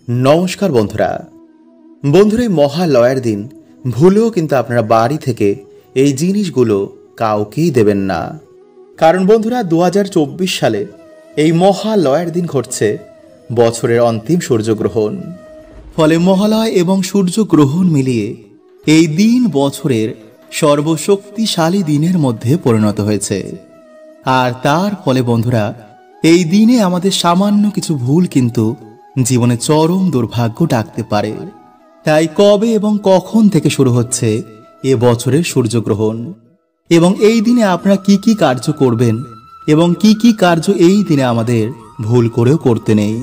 নমস্কার বন্ধুরা। এই মহালয়ার দিন ভুলেও কিন্তু আপনারা বাড়ি থেকে এই জিনিসগুলো কাউকেই দেবেন না। কারণ বন্ধুরা 2024 সালে এই মহালয়ার দিন ঘটছে বছরের অন্তিম সূর্যগ্রহণ। ফলে মহালয় এবং সূর্যগ্রহণ মিলিয়ে এই দিন বছরের সর্বশক্তিশালী দিনের মধ্যে পরিণত হয়েছে। আর তার ফলে বন্ধুরা এই দিনে আমাদের সামান্য কিছু ভুল কিন্তু জীবনে চরম দুর্ভাগ্য ডাকতে পারে। তাই কবে এবং কখন থেকে শুরু হচ্ছে এ বছরের সূর্যগ্রহণ এবং এই দিনে আপনারা কি কি কার্য করবেন এবং কি কি কার্য এই দিনে আমাদের ভুল করেও করতে নেই।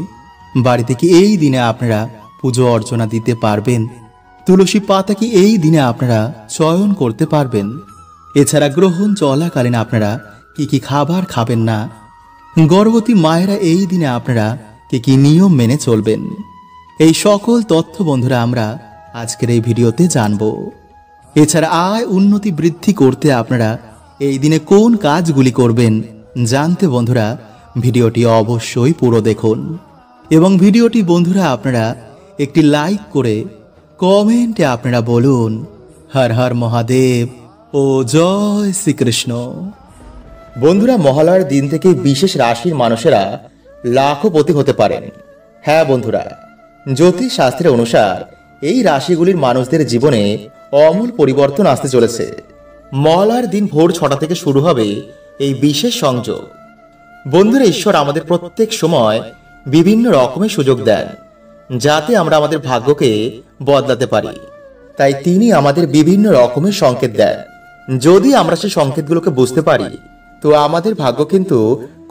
বাড়িতে কি এই দিনে আপনারা পুজো অর্চনা দিতে পারবেন? তুলসী পাতা কি এই দিনে আপনারা চয়ন করতে পারবেন? এছাড়া গ্রহণ চলাকালীন আপনারা কি কি খাবার খাবেন না? গর্ভবতী মায়েরা এই দিনে আপনারা কি কি নিয়ম মেনে চলবেন? এই সকল তথ্য বন্ধুরা আমরা আজকের এই ভিডিওতে জানব। এছাড়া আয় উন্নতি বৃদ্ধি করতে আপনারা এই দিনে কোন কাজগুলি করবেন জানতে বন্ধুরা ভিডিওটি অবশ্যই পুরো দেখুন এবং ভিডিওটি বন্ধুরা আপনারা একটি লাইক করে কমেন্টে আপনারা বলুন হর হর মহাদেব ও জয় শ্রীকৃষ্ণ। বন্ধুরা মহালয়ার দিন থেকে বিশেষ রাশির মানুষেরা লাখপতি হতে পারেন। হ্যাঁ বন্ধুরা, জ্যোতিষ শাস্ত্রের অনুসার এই রাশিগুলির মানুষদের জীবনে আমূল পরিবর্তন আসতে চলেছে। মহালয়ার দিন ভোর 6টা থেকে শুরু হবে এই বিশেষ সংযোগ। বন্ধুরা ঈশ্বর আমাদের প্রত্যেক সময় বিভিন্ন রকমের সুযোগ দেন যাতে আমরা আমাদের ভাগ্যকে বদলাতে পারি। তাই তিনি আমাদের বিভিন্ন রকমের সংকেত দেন। যদি আমরা সেই সংকেতগুলোকে বুঝতে পারি তো আমাদের ভাগ্য কিন্তু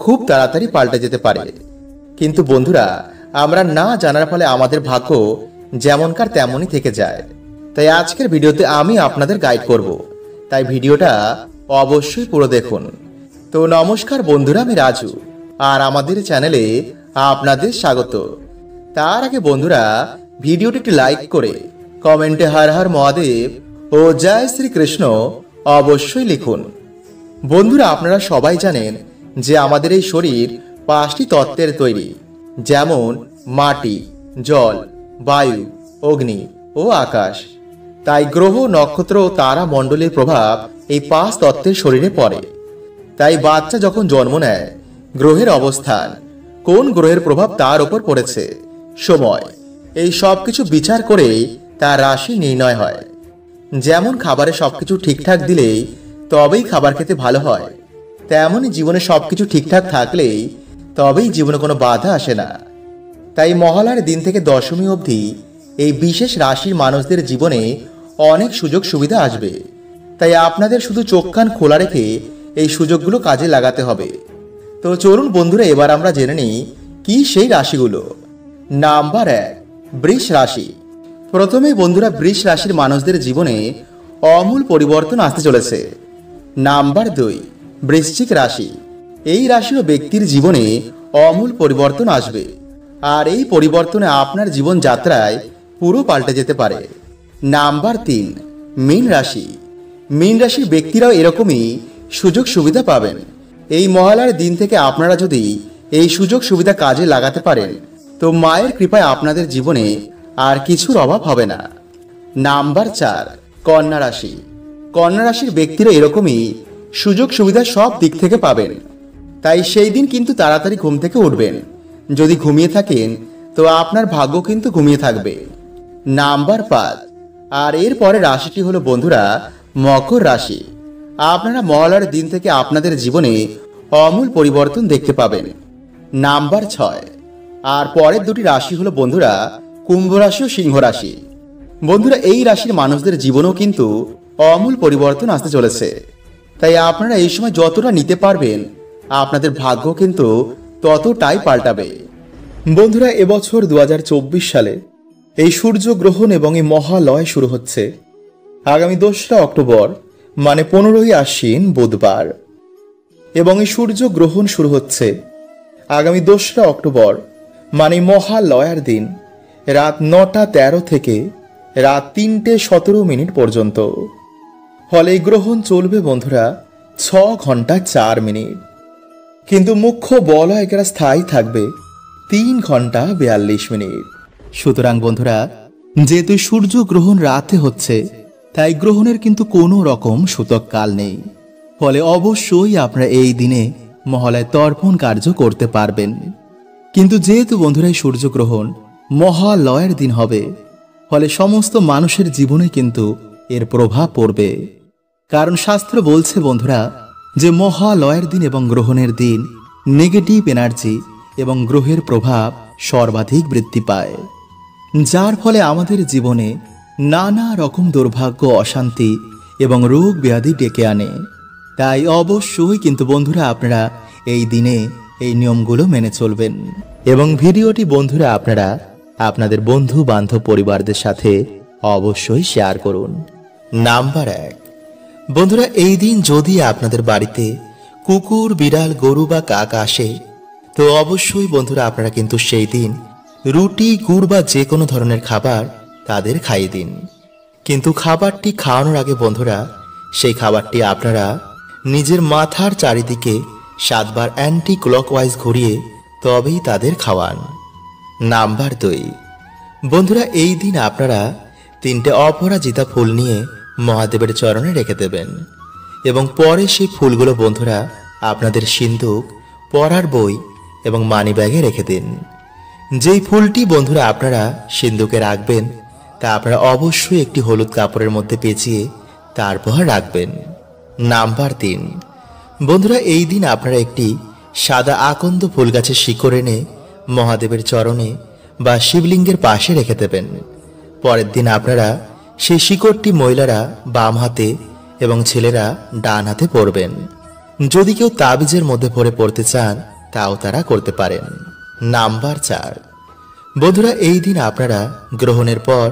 খুব তাড়াতাড়ি পাল্টে যেতে পারে। কিন্তু বন্ধুরা আমরা না জানার ফলে আমাদের ভাগ্য যেমনকার তেমনই থেকে যায়। তাই আজকের ভিডিওতে আমি আপনাদের গাইড করব, তাই ভিডিওটা অবশ্যই পুরো দেখুন। তো নমস্কার বন্ধুরা, আমি রাজু আর আমাদের চ্যানেলে আপনাদের স্বাগত। তার আগে বন্ধুরা ভিডিওটি একটি লাইক করে কমেন্টে হর হর মহাদেব ও জয় শ্রীকৃষ্ণ অবশ্যই লিখুন। বন্ধুরা আপনারা সবাই জানেন যে আমাদের এই শরীর 5টি তত্ত্বের তৈরি, যেমন মাটি, জল, বায়ু, অগ্নি ও আকাশ। তাই গ্রহ, নক্ষত্র ও তারা মণ্ডলের প্রভাব এই 5 তত্ত্বের শরীরে পড়ে। তাই বাচ্চা যখন জন্ম নেয় গ্রহের অবস্থান, কোন গ্রহের প্রভাব তার উপর পড়েছে, সময়, এই সব কিছু বিচার করেই তার রাশি নির্ণয় হয়। যেমন খাবারে সবকিছু ঠিকঠাক দিলেই তবেই খাবার খেতে ভালো হয়, তেমনই জীবনে সবকিছু ঠিকঠাক থাকলেই তবেই জীবনে কোনো বাধা আসে না। তাই মহালয়ার দিন থেকে দশমী অবধি এই বিশেষ রাশির মানুষদের জীবনে অনেক সুযোগ সুবিধা আসবে। তাই আপনাদের শুধু চোখ কান খোলা রেখে এই সুযোগগুলো কাজে লাগাতে হবে। তো চলুন বন্ধুরা এবার আমরা জেনে নিই কি সেই রাশিগুলো। নাম্বার 1, বৃষ রাশি। প্রথমেই বন্ধুরা বৃষ রাশির মানুষদের জীবনে আমূল পরিবর্তন আসতে চলেছে। নাম্বার 2, বৃশ্চিক রাশি। এই রাশির ব্যক্তির জীবনে আমূল পরিবর্তন আসবে আর এই পরিবর্তনে আপনার জীবন যাত্রায় পুরো পাল্টে যেতে পারে। নাম্বার 3, মীন রাশি। মীন রাশির ব্যক্তিরাও এরকমই সুযোগ সুবিধা পাবেন। এই মহালয়ার দিন থেকে আপনারা যদি এই সুযোগ সুবিধা কাজে লাগাতে পারেন তো মায়ের কৃপায় আপনাদের জীবনে আর কিছুর অভাব হবে না। নাম্বার 4, কন্যা রাশি। কন্যা রাশির ব্যক্তিরা এরকমই সুযোগ সুবিধা সব দিক থেকে পাবেন। তাই সেই দিন কিন্তু তাড়াতাড়ি ঘুম থেকে উঠবেন। যদি ঘুমিয়ে থাকেন তো আপনার ভাগ্য কিন্তু ঘুমিয়ে থাকবে। নাম্বার 5, আর এর পরে রাশিটি হলো বন্ধুরা মকর রাশি। আপনারা মহালয়ার দিন থেকে আপনাদের জীবনে আমূল পরিবর্তন দেখতে পাবেন। নাম্বার 6, আর পরের দুটি রাশি হলো বন্ধুরা কুম্ভ রাশি ও সিংহ রাশি। বন্ধুরা এই রাশির মানুষদের জীবনেও কিন্তু আমূল পরিবর্তন আসতে চলেছে। তাই আপনারা এই সময় যতটা নিতে পারবেন আপনাদের ভাগ্য কিন্তু ততটাই পাল্টাবে। বন্ধুরা এবছর 2024 সালে এই সূর্যগ্রহণ এবং এই মহালয় শুরু হচ্ছে আগামী 2রা অক্টোবর মানে 15ই আশ্বিন বুধবার, এবং এই সূর্যগ্রহণ শুরু হচ্ছে আগামী 2রা অক্টোবর মানে মহালয়ার দিন রাত 9টা 13 থেকে রাত 3টে 17 পর্যন্ত। ফলে এই গ্রহণ চলবে বন্ধুরা 6 ঘন্টা 4 মিনিট, কিন্তু মুখ্য বলয় স্থায়ী থাকবে 3 ঘন্টা 42 মিনিট। সুতরাং বন্ধুরা, যেহেতু সূর্য গ্রহণ রাতে হচ্ছে, তাই গ্রহণের কিন্তু কোনো রকম সূতক কাল নেই। ফলে অবশ্যই আপনারা এই দিনে মহালয় তর্পণ কার্য করতে পারবেন। কিন্তু যেহেতু বন্ধুরা সূর্যগ্রহণ মহালয়ের দিন হবে, ফলে সমস্ত মানুষের জীবনে কিন্তু এর প্রভাব পড়বে। কারণ শাস্ত্র বলছে বন্ধুরা যে মহালয়ের দিন এবং গ্রহণের দিন নেগেটিভ এনার্জি এবং গ্রহের প্রভাব সর্বাধিক বৃদ্ধি পায়, যার ফলে আমাদের জীবনে নানা রকম দুর্ভাগ্য, অশান্তি এবং রোগ ব্যাধি ডেকে আনে। তাই অবশ্যই কিন্তু বন্ধুরা আপনারা এই দিনে এই নিয়মগুলো মেনে চলবেন। এবং ভিডিওটি বন্ধুরা আপনারা আপনাদের বন্ধু বান্ধব পরিবারদের সাথে অবশ্যই শেয়ার করুন। নাম্বার 1, বন্ধুরা এই দিন যদি আপনাদের বাড়িতে কুকুর, বিড়াল, গরু বা কাক আসে, তো অবশ্যই বন্ধুরা আপনারা কিন্তু সেই দিন রুটি, গুড় বা যে কোনো ধরনের খাবার তাদের খাইয়ে দিন। কিন্তু খাবারটি খাওয়ানোর আগে বন্ধুরা সেই খাবারটি আপনারা নিজের মাথার চারিদিকে 7 বার অ্যান্টি ক্লকওয়াইজ ঘুরিয়ে তবেই তাদের খাওয়ান। নাম্বার 2, বন্ধুরা এই দিন আপনারা 3টে অপরাজিতা ফুল নিয়ে মহাদেবের চরণে রেখে দেবেন এবং পরে সেই ফুলগুলো বন্ধুরা আপনাদের সিন্দুক, পড়ার বই এবং মানি ব্যাগে রেখে দিন। যেই ফুলটি বন্ধুরা আপনারা সিন্দুকে রাখবেন তা আপনারা অবশ্যই একটি হলুদ কাপড়ের মধ্যে পেঁচিয়ে তারপর রাখবেন। নাম্বার 3, বন্ধুরা এই দিন আপনারা একটি সাদা আকন্দ ফুল গাছের শিকড় এনে মহাদেবের চরণে বা শিবলিঙ্গের পাশে রেখে দেবেন। পরের দিন আপনারা সেই শিকড়টি মহিলারা বাম হাতে এবং ছেলেরা ডান হাতে পরবেন। যদি কেউ তাবিজের মধ্যে ভরে পড়তে চান তাও তারা করতে পারেন। নাম্বার 4, বন্ধুরা এই দিন আপনারা গ্রহণের পর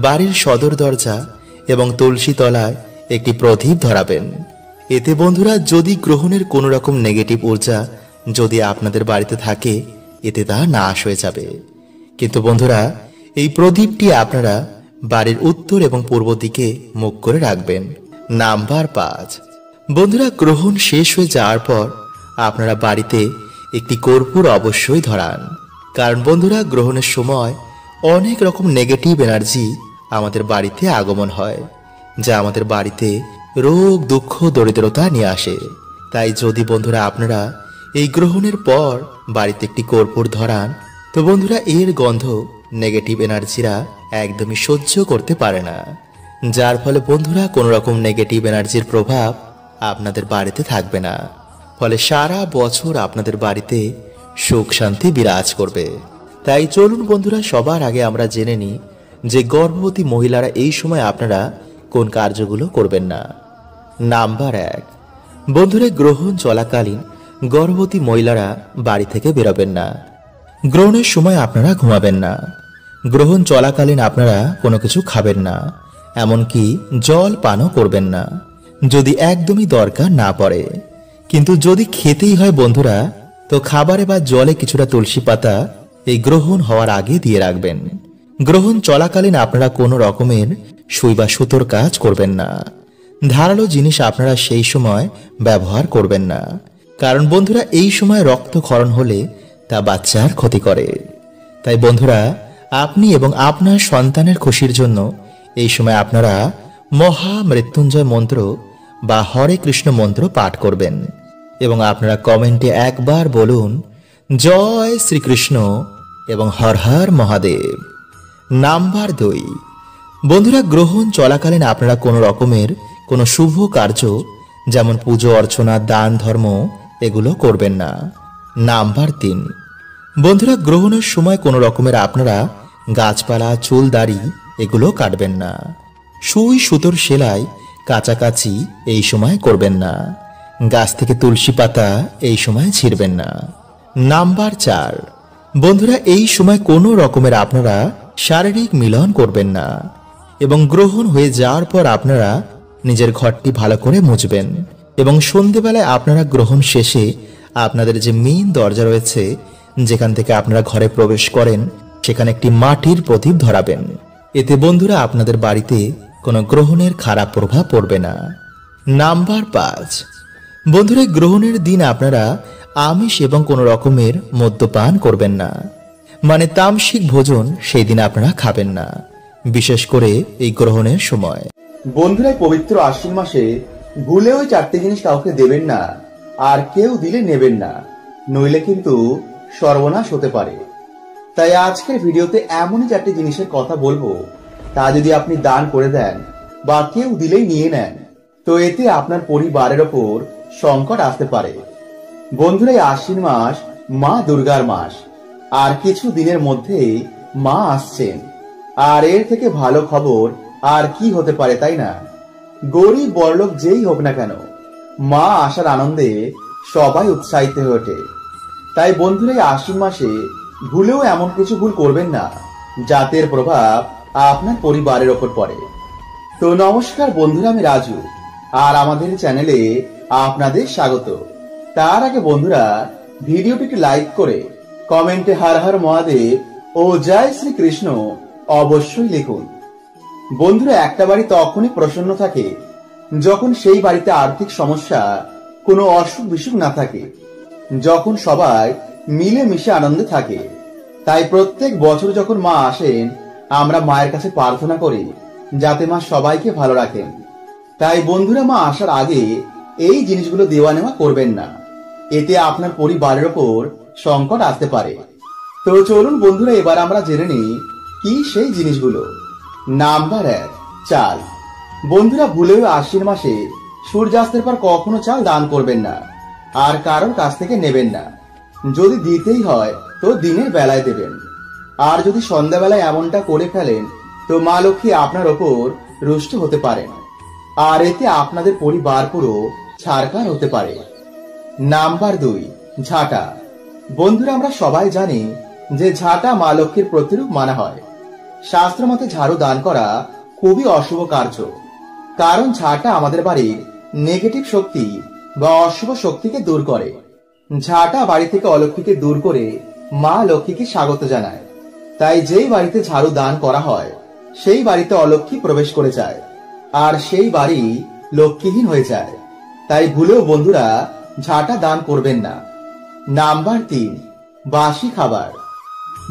বাড়ির সদর দরজা এবং তুলসী তলায় একটি প্রদীপ ধরাবেন। এতে বন্ধুরা যদি গ্রহণের কোনো রকম নেগেটিভ ঊর্জা যদি আপনাদের বাড়িতে থাকে, এতে তা নাশ হয়ে যাবে। কিন্তু বন্ধুরা এই প্রদীপটি আপনারা বাড়ির উত্তর এবং পূর্ব দিকে মুখ করে রাখবেন। নাম্বার 5, বন্ধুরা গ্রহণ শেষ হয়ে যাওয়ার পর আপনারা বাড়িতে একটি কর্পূর অবশ্যই ধরান। কারণ বন্ধুরা গ্রহণের সময় অনেক রকম নেগেটিভ এনার্জি আমাদের বাড়িতে আগমন হয়, যা আমাদের বাড়িতে রোগ, দুঃখ, দরিদ্রতা নিয়ে আসে। তাই যদি বন্ধুরা আপনারা এই গ্রহণের পর বাড়িতে একটি কর্পূর ধরান, তো বন্ধুরা এর গন্ধ নেগেটিভ এনার্জিরা একদমই সহ্য করতে পারে না, যার ফলে বন্ধুরা কোনো রকম নেগেটিভ এনার্জির প্রভাব আপনাদের বাড়িতে থাকবে না। ফলে সারা বছর আপনাদের বাড়িতে সুখ শান্তি বিরাজ করবে। তাই চলুন বন্ধুরা সবার আগে আমরা জেনে নিই যে গর্ভবতী মহিলারা এই সময় আপনারা কোন কার্যগুলো করবেন না। নাম্বার 1, বন্ধুরা গ্রহণ চলাকালীন গর্ভবতী মহিলারা বাড়ি থেকে বেরোবেন না। গ্রহণের সময় আপনারা ঘুমাবেন না। গ্রহণ চলাকালীন আপনারা কোনো কিছু খাবেন না, এমনকি জল পানও করবেন না যদি একদমই দরকার না পড়ে। কিন্তু যদি খেতেই হয় বন্ধুরা, তো খাবারে বা জলে কিছুটা তুলসী পাতা এই গ্রহণ হওয়ার আগে দিয়ে রাখবেন। গ্রহণ চলাকালীন আপনারা কোনো রকমের সুই বা সুতোর কাজ করবেন না। ধারালো জিনিস আপনারা সেই সময় ব্যবহার করবেন না, কারণ বন্ধুরা এই সময় রক্তক্ষরণ হলে তা বাচ্চার ক্ষতি করে। তাই বন্ধুরা আপনি এবং আপনার সন্তানের খুশির জন্য এই সময় আপনারা মহা মৃত্যুঞ্জয় মন্ত্র বা হরে কৃষ্ণ মন্ত্র পাঠ করবেন এবং আপনারা কমেন্টে একবার বলুন জয় শ্রীকৃষ্ণ এবং হর হর মহাদেব। নাম্বার 2, বন্ধুরা গ্রহণ চলাকালীন আপনারা কোনো রকমের কোনো শুভ কার্য যেমন পুজো অর্চনা, দান, ধর্ম এগুলো করবেন না। নাম্বার 3, বন্ধুরা গ্রহণের সময় কোনো রকমের আপনারা গাছপালা, চুল, দাড়ি এগুলো কাটবেন না। সুই সুতোর সেলাই, কাচাকাচি এই সময় করবেন না। গাছ থেকে তুলসী পাতা এই সময় ছিঁড়বেন না। নাম্বার 4, বন্ধুরা এই সময় কোনো রকমের আপনারা শারীরিক মিলন করবেন না এবং গ্রহণ হয়ে যাওয়ার পর আপনারা নিজের ঘরটি ভালো করে মুছবেন এবং সন্ধেবেলায় আপনারা গ্রহণ শেষে আপনাদের যে মেইন দরজা রয়েছে যেখান থেকে আপনারা ঘরে প্রবেশ করেন সেখানে একটি মাটির প্রদীপ ধরাবেন। এতে বন্ধুরা আপনাদের বাড়িতে কোনো গ্রহণের খারাপ প্রভাব পড়বে না। নাম্বার 5, বন্ধুরা গ্রহণের দিন আপনারা আমিষ এবং কোনো রকমের মদ্যপান করবেন না। মানে তামসিক ভোজন সেই দিন আপনারা খাবেন না, বিশেষ করে এই গ্রহণের সময়। বন্ধুরা, পবিত্র আশ্বিন মাসে ভুলেও ওই 4টি জিনিস কাউকে দেবেন না, আর কেউ দিলে নেবেন না, নইলে কিন্তু সর্বনাশ হতে পারে। তাই আজকের ভিডিওতে এমনই 4টি জিনিসের কথা বলবো, তা যদি আপনি দান করে দেন বা কেউ দিলেই নিয়ে নেন, তো এতে আপনার পরিবারের ওপর সংকট আসতে পারে। বন্ধুরা, এই আশ্বিন মাস মা দুর্গার মাস, আর কিছু দিনের মধ্যে মা আসছেন, আর এর থেকে ভালো খবর আর কি হতে পারে, তাই না? গরিব বড়লোক যেই হোক না কেন, মা আসার আনন্দে সবাই উৎসাহিত হয়ে ওঠে। তাই বন্ধুরা, এই আশ্বিন মাসে ভুলেও এমন কিছু ভুল করবেন না যাতে এর প্রভাব আপনার পরিবারের ওপর পড়ে। তো নমস্কার বন্ধুরা, আমি রাজু, আর আমাদের চ্যানেলে আপনাদের স্বাগত। তার আগে বন্ধুরা, ভিডিওটিকে লাইক করে কমেন্টে হর হর মহাদেব ও জয় শ্রীকৃষ্ণ অবশ্যই লিখুন। বন্ধুরা, একটা বাড়ি তখনই প্রসন্ন থাকে যখন সেই বাড়িতে আর্থিক সমস্যা, কোনো অসুখ বিসুখ না থাকে, যখন সবাই মিলে মিশে আনন্দে থাকে। তাই প্রত্যেক বছর যখন মা আসেন, আমরা মায়ের কাছে প্রার্থনা করি যাতে মা সবাইকে ভালো রাখেন। তাই বন্ধুরা, মা আসার আগে এই জিনিসগুলো দেওয়া নেওয়া করবেন না, এতে আপনার পরিবারের ওপর সংকট আসতে পারে। তো চলুন বন্ধুরা, এবার আমরা জেনে নিই কি সেই জিনিসগুলো। নাম্বার 1, চাল। বন্ধুরা, ভুলেও আশ্বিন মাসে সূর্যাস্তের পর কখনো চাল দান করবেন না, আর কারোর কাছ থেকে নেবেন না। যদি দিতেই হয় তো দিনের বেলায় দেবেন, আর যদি সন্ধ্যাবেলায় এমনটা করে ফেলেন তো মা লক্ষ্মী আপনার ওপর রুষ্ট হতে পারেন, আর এতে আপনাদের পরিবার পুরো ছারখার হতে পারে। নাম্বার 2, ঝাঁটা। বন্ধুরা, আমরা সবাই জানি যে ঝাঁটা মা লক্ষ্মীর প্রতিরূপ মানা হয়। শাস্ত্র মতে ঝাড়ু দান করা খুবই অশুভ কার্য, কারণ ঝাঁটা আমাদের বাড়ির নেগেটিভ শক্তি বা অশুভ শক্তিকে দূর করে। ঝাঁটা বাড়ি থেকে অলক্ষ্মীকে দূর করে মা লক্ষ্মীকে স্বাগত জানায়। তাই যেই বাড়িতে ঝাড়ু দান করা হয় সেই বাড়িতে অলক্ষ্মী প্রবেশ করে যায়, আর সেই বাড়ি লক্ষ্মীহীন হয়ে যায়। তাই ভুলেও বন্ধুরা ঝাঁটা দান করবেন না। নাম্বার 3, বাসি খাবার।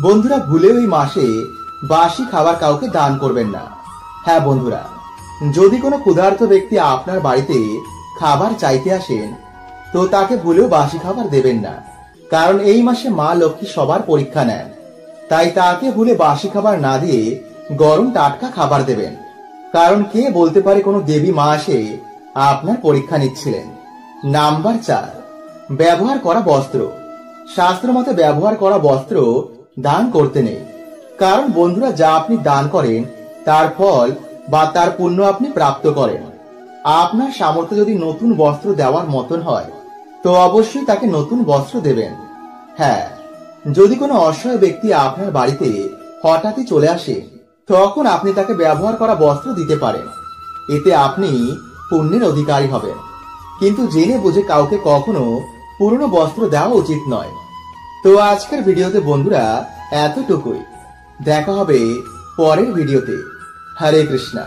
বন্ধুরা, ভুলেও এই মাসে বাসি খাবার কাউকে দান করবেন না। হ্যাঁ বন্ধুরা, যদি কোনো ক্ষুধার্ত ব্যক্তি আপনার বাড়িতে খাবার চাইতে আসেন, তো তাকে ভুলেও বাসি খাবার দেবেন না, কারণ এই মাসে মা লক্ষ্মী সবার পরীক্ষা নেন। তাই তাকে ভুলে বাসি খাবার না দিয়ে গরম টাটকা খাবার দেবেন, কারণ কে বলতে পারে কোনো দেবী মা এসে আপনার পরীক্ষা নিচ্ছিলেন। নাম্বার 4, ব্যবহার করা বস্ত্র। শাস্ত্র মতে ব্যবহার করা বস্ত্র দান করতে নেই, কারণ বন্ধুরা, যা আপনি দান করেন তার ফল বা তার পুণ্য আপনি প্রাপ্ত করেন। আপনার সামর্থ্য যদি নতুন বস্ত্র দেওয়ার মতন হয় তো অবশ্যই তাকে নতুন বস্ত্র দেবেন। হ্যাঁ, যদি কোনো অসহায় ব্যক্তি আপনার বাড়িতে হঠাৎই চলে আসে, তখন আপনি তাকে ব্যবহার করা বস্ত্র দিতে পারেন, এতে আপনি পুণ্যের অধিকারী হবেন। কিন্তু জেনে বুঝে কাউকে কখনো পুরনো বস্ত্র দেওয়া উচিত নয়। তো আজকের ভিডিওতে বন্ধুরা এতটুকুই। দেখা হবে পরের ভিডিওতে। হরে কৃষ্ণা।